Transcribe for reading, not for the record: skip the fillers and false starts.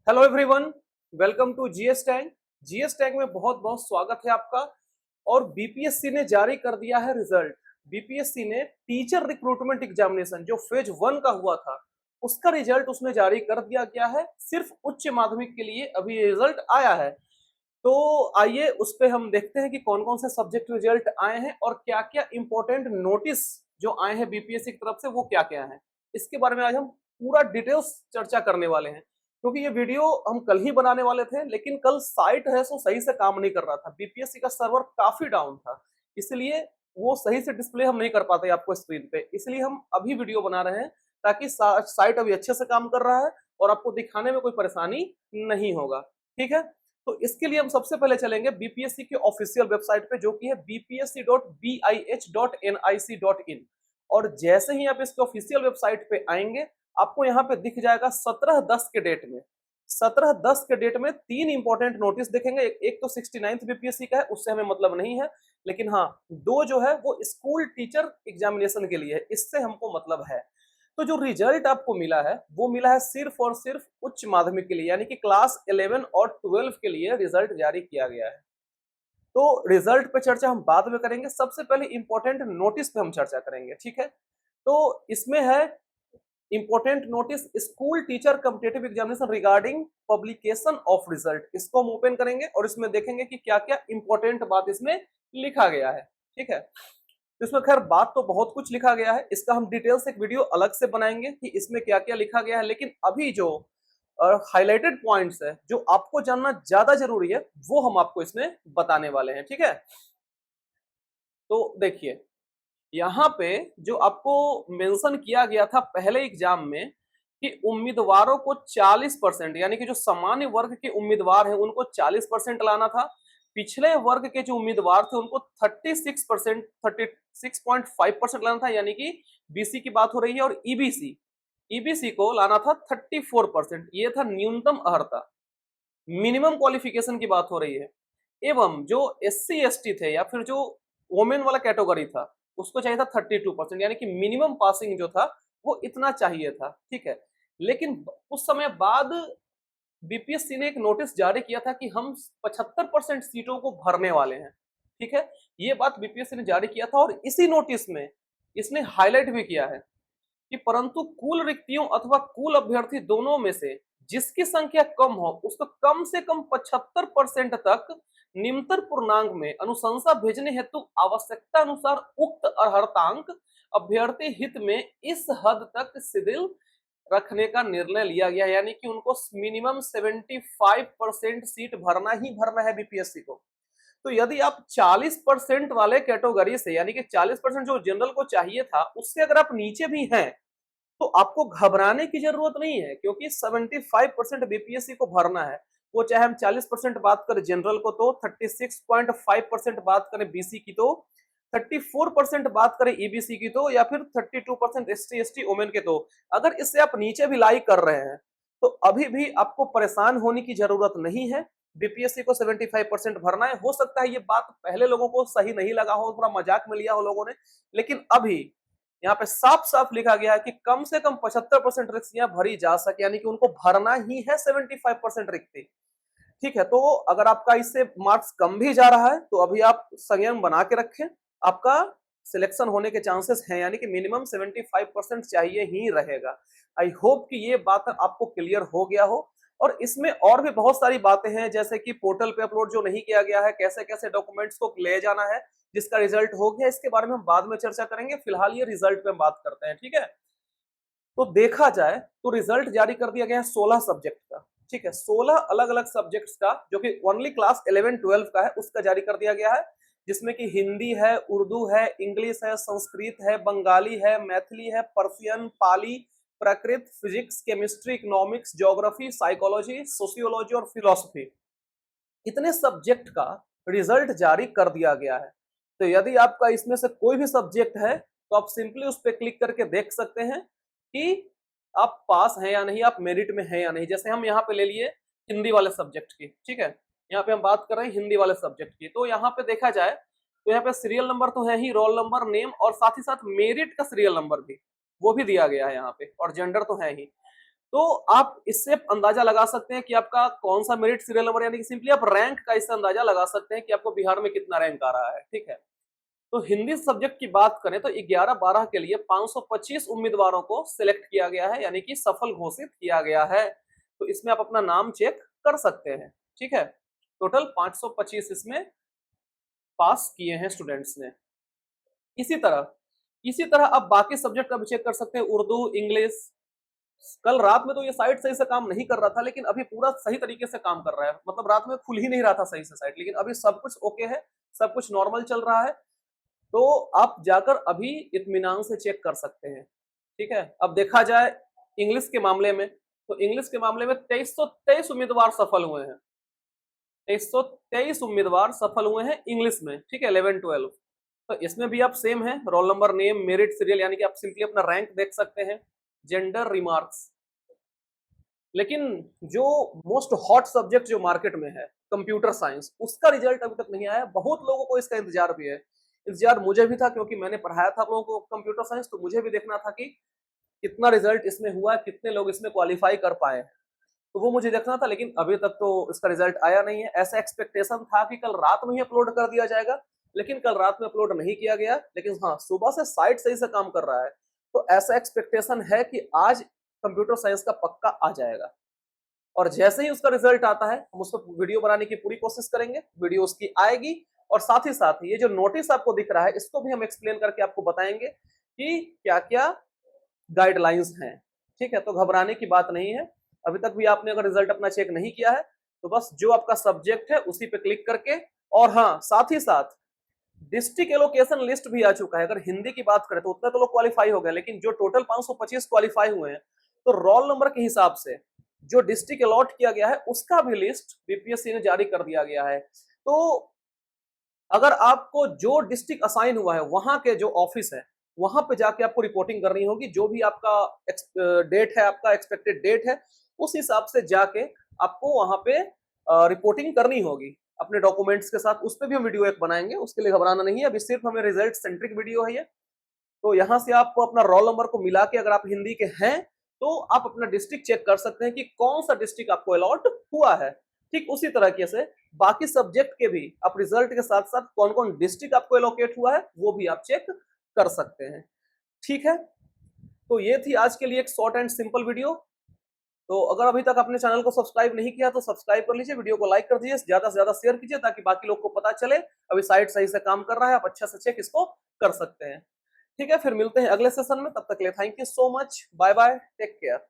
Hello everyone, welcome to GS tag. GS tag में बहुत बहुत स्वागत है आपका। और बीपीएससी ने जारी कर दिया है रिजल्ट। बीपीएससी ने टीचर रिक्रूटमेंट एग्जामिनेशन जो फेज 1 का हुआ था उसका रिजल्ट उसने जारी कर दिया गया है। सिर्फ उच्च माध्यमिक के लिए अभी रिजल्ट आया है। तो आइए उस पे हम देखते हैं कि कौन कौन से सब्जेक्ट रिजल्ट आए हैं और क्या क्या इंपॉर्टेंट नोटिस जो आए हैं बीपीएससी की तरफ से वो क्या क्या है। इसके बारे में आज हम पूरा डिटेल्स चर्चा करने वाले हैं, क्योंकि ये वीडियो हम कल ही बनाने वाले थे लेकिन कल साइट है सो सही से काम नहीं कर रहा था। बीपीएससी का सर्वर काफी डाउन था, इसलिए वो सही से डिस्प्ले हम नहीं कर पाते आपको स्क्रीन पे। इसलिए हम अभी वीडियो बना रहे हैं ताकि साइट अभी अच्छे से काम कर रहा है और आपको दिखाने में कोई परेशानी नहीं होगा। ठीक है, तो इसके लिए हम सबसे पहले चलेंगे बीपीएससी के ऑफिशियल वेबसाइट पे जो कि है bpsc.bih.nic.in। और जैसे ही आप इसके ऑफिशियल वेबसाइट पे आएंगे आपको यहाँ पे दिख जाएगा 17/10 के डेट में। 17/10 के डेट में 3 इंपॉर्टेंट नोटिस दिखेंगे। एक तो 69th बीपीएससी का है, उससे हमें मतलब नहीं है, लेकिन हाँ 2 जो है वो स्कूल टीचर एग्जामिनेशन के लिए है, इससे हमको मतलब है। तो जो रिजल्ट आपको मिला है वो मिला है सिर्फ और सिर्फ उच्च माध्यमिक के लिए, यानी कि क्लास 11 और 12 के लिए रिजल्ट जारी किया गया है। तो रिजल्ट पे चर्चा हम बाद में करेंगे, सबसे पहले इंपॉर्टेंट नोटिस पे हम चर्चा करेंगे। ठीक है, तो इसमें है important notice school teacher competitive examination regarding publication of result. इसको हम ओपन करेंगे और इसमें देखेंगे कि क्या क्या इंपॉर्टेंट बात इसमें लिखा गया है। ठीक है, तो इसमें खैर बात तो बहुत कुछ लिखा गया है, इसका हम डिटेल से एक वीडियो अलग से बनाएंगे कि इसमें क्या क्या लिखा गया है। लेकिन अभी जो हाईलाइटेड पॉइंट्स है जो आपको जानना ज्यादा जरूरी है वो हम आपको इसमें बताने वाले हैं। ठीक है, तो देखिए यहाँ पे जो आपको मेंशन किया गया था पहले एग्जाम में कि उम्मीदवारों को 40%, यानी कि जो सामान्य वर्ग के उम्मीदवार हैं उनको 40% लाना था। पिछले वर्ग के जो उम्मीदवार थे उनको 36%, 36.5% लाना था, यानी कि बीसी की बात हो रही है। और ईबीसी ईबीसी को लाना था 34%। ये था न्यूनतम अर्हता, मिनिमम क्वालिफिकेशन की बात हो रही है। एवं जो एससी एसटी थे या फिर जो वोमेन वाला कैटेगरी था उसको चाहिए था 32%, यानी कि मिनिमम पासिंग जो था वो इतना चाहिए था। ठीक है, लेकिन कुछ समय बाद बीपीएससी ने एक नोटिस जारी किया था कि हम 75% सीटों को भरने वाले हैं। ठीक है, ये बात बीपीएससी ने जारी किया था और इसी नोटिस में इसने हाईलाइट भी किया है कि परंतु कुल रिक्तियों अथवा कुल अभ्यर्थी दोनों में से जिसकी संख्या कम हो उसको कम से कम 75% तक निम्नतर पूर्णांक में अनुशंसा भेजने हेतु आवश्यकता अनुसार उक्त अर्हतांक अभ्यर्थी हित में इस हद तक शिथिल रखने का निर्णय लिया गया, यानी कि उनको मिनिमम 75% सीट भरना ही भरना है बीपीएससी को। तो यदि आप 40% वाले कैटेगरी से, यानी कि 40% जो जनरल को चाहिए था उससे अगर आप नीचे भी हैं तो आपको घबराने की जरूरत नहीं है, क्योंकि 75% बीपीएससी को भरना है। वो चाहे हम 40% बात करें जनरल को तो 36.5% बात करें बीसी की तो 34% बात करें ईबीसी की तो या फिर 32% एसटी एसटी ओमेन के तो अगर इससे आप नीचे भी लाई कर रहे हैं तो अभी भी आपको परेशान होने की जरूरत नहीं है। बीपीएससी को 75% भरना है। हो सकता है ये बात पहले लोगों को सही नहीं लगा हो, थोड़ा मजाक में लिया हो लोगों ने, लेकिन अभी यहाँ पे साफ साफ लिखा गया है कि कम से कम 75% रिक्तियां भरी जा सके, यानी कि उनको भरना ही है 75% रिक्ति। ठीक है, तो अगर आपका इससे मार्क्स कम भी जा रहा है तो अभी आप संयम बना के रखें, आपका सिलेक्शन होने के चांसेस हैं, यानी कि मिनिमम 75% चाहिए ही रहेगा। आई होप कि ये बात आपको क्लियर हो गया हो। और इसमें और भी बहुत सारी बातें हैं, जैसे कि पोर्टल पे अपलोड जो नहीं किया गया है, कैसे कैसे डॉक्यूमेंट्स को ले जाना है जिसका रिजल्ट हो गया, इसके बारे में हम बाद में चर्चा करेंगे। फिलहाल ये रिजल्ट पे हम बात करते हैं। ठीक है, तो देखा जाए तो रिजल्ट जारी कर दिया गया है 16 सब्जेक्ट का। ठीक है, 16 अलग अलग सब्जेक्ट्स का जो कि ओनली क्लास 11-12 का है उसका जारी कर दिया गया है, जिसमें कि हिंदी है, उर्दू है, इंग्लिश है, संस्कृत है, बंगाली है, मैथिली है, Persian, Pali, Prakrit, physics, chemistry, economics, geography, psychology, sociology और फिलोसफी, इतने सब्जेक्ट का रिजल्ट जारी कर दिया गया है। तो यदि आपका इसमें से कोई भी सब्जेक्ट है तो आप सिंपली उस पर क्लिक करके देख सकते हैं कि आप पास हैं या नहीं, आप मेरिट में हैं या नहीं। जैसे हम यहाँ पे ले लिए हिंदी वाले सब्जेक्ट की। ठीक है, यहाँ पे हम बात कर रहे हैं हिंदी वाले सब्जेक्ट की, तो यहाँ पे देखा जाए तो यहाँ पे सीरियल नंबर तो है ही, रोल नंबर, नेम और साथ ही साथ मेरिट का सीरियल नंबर भी वो भी दिया गया है यहाँ पे, और जेंडर तो है ही। तो आप इससे अंदाजा लगा सकते हैं कि आपका कौन सा मेरिट सीरियल नंबर, यानी कि सिंपली आप रैंक का इससे अंदाजा लगा सकते हैं कि आपको बिहार में कितना रैंक आ रहा है। ठीक है, तो हिंदी सब्जेक्ट की बात करें तो 11-12 के लिए 525 उम्मीदवारों को सिलेक्ट किया गया है, यानी कि सफल घोषित किया गया है। तो इसमें आप अपना नाम चेक कर सकते हैं। ठीक है, टोटल 525 इसमें पास किए हैं स्टूडेंट्स ने। इसी तरह आप बाकी सब्जेक्ट का भी चेक कर सकते हैं, उर्दू, इंग्लिश। कल रात में तो ये साइट सही से काम नहीं कर रहा था, लेकिन अभी पूरा सही तरीके से काम कर रहा है। मतलब रात में खुल ही नहीं रहा था सही से साइट, लेकिन अभी सब कुछ ओके है, सब कुछ नॉर्मल चल रहा है। तो आप जाकर अभी इत्मीनान से चेक कर सकते हैं। ठीक है, अब देखा जाए इंग्लिश के मामले में, तो इंग्लिश के मामले में 2323 उम्मीदवार सफल हुए हैं। 2323 उम्मीदवार सफल हुए हैं इंग्लिश में। ठीक है, 11-12। तो इसमें भी आप सेम है, roll number, name, merit serial, यानी कि आप सिंपली अपना रैंक देख सकते हैं, जेंडर, रिमार्क्स। लेकिन जो मोस्ट हॉट सब्जेक्ट जो मार्केट में है, कंप्यूटर साइंस, उसका रिजल्ट अभी तक नहीं आया। बहुत लोगों को इसका इंतजार भी है। इंतजार मुझे भी था, क्योंकि मैंने पढ़ाया था आप लोगों को कंप्यूटर साइंस, तो मुझे भी देखना था कि कितना रिजल्ट इसमें हुआ, कितने लोग इसमें क्वालिफाई कर पाए, तो वो मुझे देखना था। लेकिन अभी तक तो इसका रिजल्ट आया नहीं है। ऐसा एक्सपेक्टेशन था कि कल रात में ही अपलोड कर दिया जाएगा, लेकिन कल रात में अपलोड नहीं किया गया। लेकिन हाँ, सुबह से साइट सही से काम कर रहा है, तो ऐसा एक्सपेक्टेशन है कि आज कंप्यूटर साइंस का पक्का आ जाएगा। और जैसे ही उसका रिजल्ट आता है, हम उसको वीडियो बनाने की पूरी कोशिश करेंगे, वीडियो उसकी आएगी। और साथ ही साथ ये जो नोटिस आपको दिख रहा है, इसको भी हम एक्सप्लेन करके आपको बताएंगे कि क्या क्या गाइडलाइंस हैं। ठीक है, तो घबराने की बात नहीं है। अभी तक भी आपने अगर रिजल्ट अपना चेक नहीं किया है, तो बस जो आपका सब्जेक्ट है उसी पे क्लिक करके, और हाँ, साथ ही साथ डिस्ट्रिक्ट एलोकेशन लिस्ट भी आ चुका है। अगर हिंदी की बात करें तो उतने तो लोग क्वालिफाई हो गए, लेकिन जो टोटल 525 क्वालिफाई हुए हैं, तो रोल नंबर के हिसाब से जो डिस्ट्रिक्ट अलॉट किया गया है, उसका भी लिस्ट बीपीएससी ने जारी कर दिया गया है। तो अगर आपको जो डिस्ट्रिक्ट असाइन हुआ है, वहां के जो ऑफिस है, वहां पे जाके आपको रिपोर्टिंग करनी होगी। जो भी आपका डेट है, आपका एक्सपेक्टेड डेट है, उस हिसाब से जाके आपको वहां पे रिपोर्टिंग करनी होगी अपने डॉक्यूमेंट्स के साथ। उस पर भी हम वीडियो एक बनाएंगे, उसके लिए घबराना नहीं है। अभी सिर्फ हमें रिजल्ट सेंट्रिक वीडियो है ये। तो यहाँ से आप अपना रोल नंबर को मिला के, अगर आप हिंदी के हैं, तो आप अपना डिस्ट्रिक्ट चेक कर सकते हैं कि कौन सा डिस्ट्रिक्ट आपको अलॉट हुआ है। ठीक उसी तरीके से बाकी सब्जेक्ट के भी आप रिजल्ट के साथ साथ कौन कौन डिस्ट्रिक्ट आपको एलोकेट हुआ है, वो भी आप चेक कर सकते हैं। ठीक है, तो ये थी आज के लिए एक शॉर्ट एंड सिंपल वीडियो। तो अगर अभी तक आपने चैनल को सब्सक्राइब नहीं किया तो सब्सक्राइब कर लीजिए, वीडियो को लाइक कर दीजिए, ज्यादा से ज्यादा शेयर कीजिए, ताकि बाकी लोग को पता चले अभी साइट सही से काम कर रहा है, आप अच्छा से चेक इसको कर सकते हैं। ठीक है, फिर मिलते हैं अगले सेशन में। तब तक के लिए thank you so much, bye bye, take care.